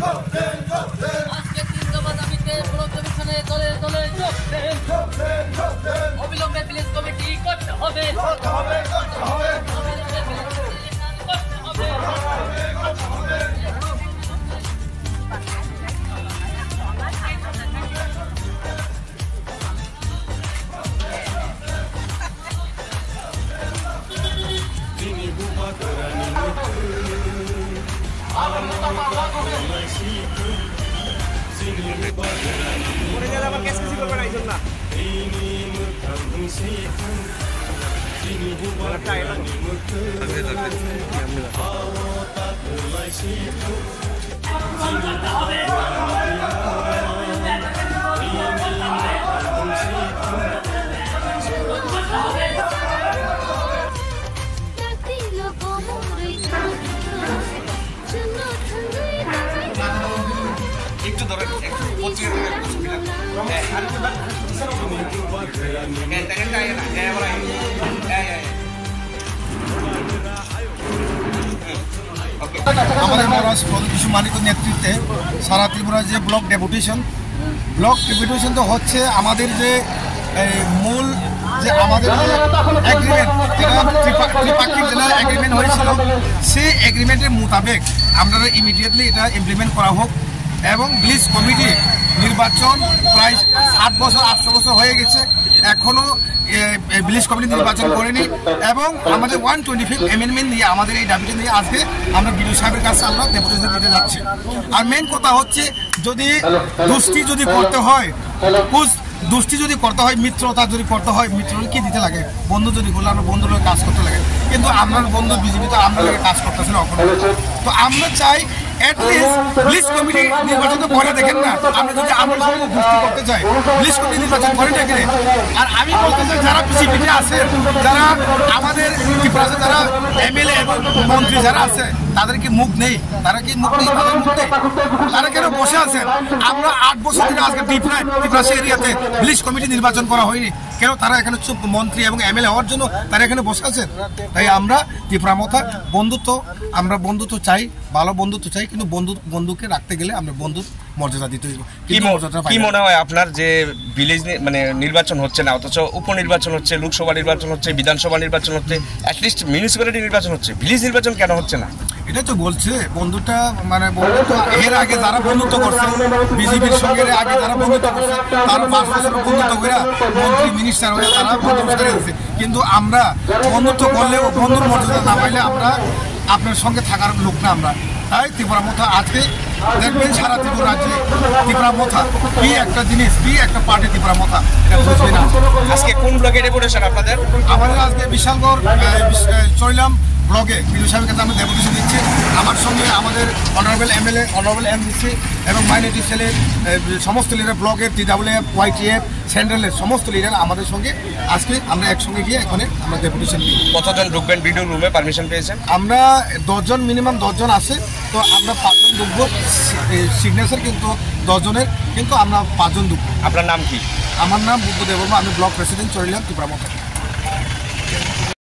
আজকে 3 দফা দাবিতে ব্লক কমিশনে দলে দলে যোগ দেন। অবিলম্বে প্লিজ কমিটি করতে হবে। একটু ধরে আমাদের মহারাজ কিছু মালিক নেতৃত্বে সারা ত্রিপুরা যে ব্লক ডেপুটেশন তো হচ্ছে আমাদের যে মূল যে আমাদের এগ্রিমেন্ট যেটা ত্রিপাক্ষিক যেটা এগ্রিমেন্ট হয়েছিল সেই এগ্রিমেন্টের মোতাবেক আমরা ইমিডিয়েটলি এটা ইমপ্লিমেন্ট করা হোক এবং ভিলেজ কমিটি নির্বাচন প্রায় 7 বছর 8 বছর হয়ে গেছে, এখনও ভিলেজ কমিটি নির্বাচন করেনি এবং আমাদের 125 অ্যামেন্ডমেন্ট দিয়ে আমাদের এই দাবিটা নিয়ে আজকে আমরা বিডিও সাহেবের কাছে আমরা ডেপুটেশন দিতে যাচ্ছি। আর মেন কথা হচ্ছে যদি দুষ্টি যদি করতে হয় মিত্রতা যদি করতে হয়, মিত্র কি দিতে লাগে, বন্ধু যদি করলে আমরা বন্ধুর কাজ করতে লাগে, কিন্তু আমরা বন্ধু বিজেপি তো আমরা কাজ করতেছি না। তো আমরা চাই অ্যাটলিস্ট ভিলেজ কমিটি নির্বাচন করে দেখেন না, আমরা যদি আমরা সঙ্গে গোষ্ঠী করতে চাই ভিলেজ কমিটি নির্বাচন করে দেখেন। আর আমি বলতে চাই যারা বিজেপিতে আছেন, যারা আমাদের ত্রিপুরাতে যারা এমএলএ এবং মন্ত্রী যারা আছে তাদের কি মুখ নেই? তারা কি মুখ নেই? তাদের মুখ নেই, তারা কেন বসে আছেন? আমরা 8 বছর ধরে আজকে ত্রিপুরা এরিয়াতে ভিলেজ কমিটি নির্বাচন করা হয়নি কেন? তারা এখানে চুপ মন্ত্রী এবং এমএলএ হওয়ার জন্য তারা এখানে বসে আছেন। তাই আমরা ত্রিপুরা মথা বন্ধুত্ব চাই, ভালো বন্ধুত্ব চাই, কিন্তু বন্ধুকে রাখতে গেলে আমরা বন্ধুর মর্যাদা দিতে হইব। কি মনে হয় আপনার যে ভিলেজ মানে নির্বাচন হচ্ছে না, অথচ উপনির্বাচন হচ্ছে, লোকসভা নির্বাচন হচ্ছে, বিধানসভা নির্বাচন হচ্ছে, অ্যাটলিস্ট মিউনিসিপ্যালিটি নির্বাচন হচ্ছে, ভিলেজ নির্বাচন কেন হচ্ছে না? এটা তো বলছে বন্ধুটা মানে বন্ধুত্ব এর আগে যারা বন্ধুত্ব করছে বিজেপির সঙ্গে আগে যারা বন্ধুত্ব করছে তারা 5 বছর বন্ধুত্ব করে মন্ত্রী মিনিস্টার হয়ে তারা বন্ধুত্ব করে গেছে, কিন্তু আমরা বন্ধুত্ব করলেও বন্ধুর মর্যাদা না পাইলে আমরা আপনার সঙ্গে থাকার লোক না আমরা। তাই ত্রিপুরা মথা আজকে দেখবেন সারা ত্রিপুরা রাজ্যে ত্রিপুরা মথা কি একটা জিনিস, কি একটা পার্টি ত্রিপুরা মথা বুঝবে না। আজকে কোন ব্লকে ডেপুটেশন আপনাদের? আমাদের আজকে বিশালগড় চৈলাম ব্লকে বিডিও সাহেবের কাছে আমরা ডেপুটেশন দিচ্ছি। আমার সঙ্গে আমাদের অনারেবল এমএলএ, অনারেবল এমডিসি এবং মাইনরিটি সেলের সমস্ত লিডার, ব্লকের TWF, YTF, সেন্ট্রালের সমস্ত লিডার আমাদের সঙ্গে আজকে আমরা একসঙ্গে গিয়ে এখানে আমরা ডেপুটেশন দিই। কতজন ঢুকবেন ভিডিও রুমে? পারমিশন পেয়েছেন? আমরা 10 জন, মিনিমাম 10 জন আছে, তো আমরা 5 জন ঢুকবো। সিগনেচার কিন্তু 10 জনের, কিন্তু আমরা 5 জন ঢুকবো। আপনার নাম কি? আমার নাম বুদ্ধদেব বর্মা, আমি ব্লক প্রেসিডেন্ট চরিলাম ত্রিপুরা মথা।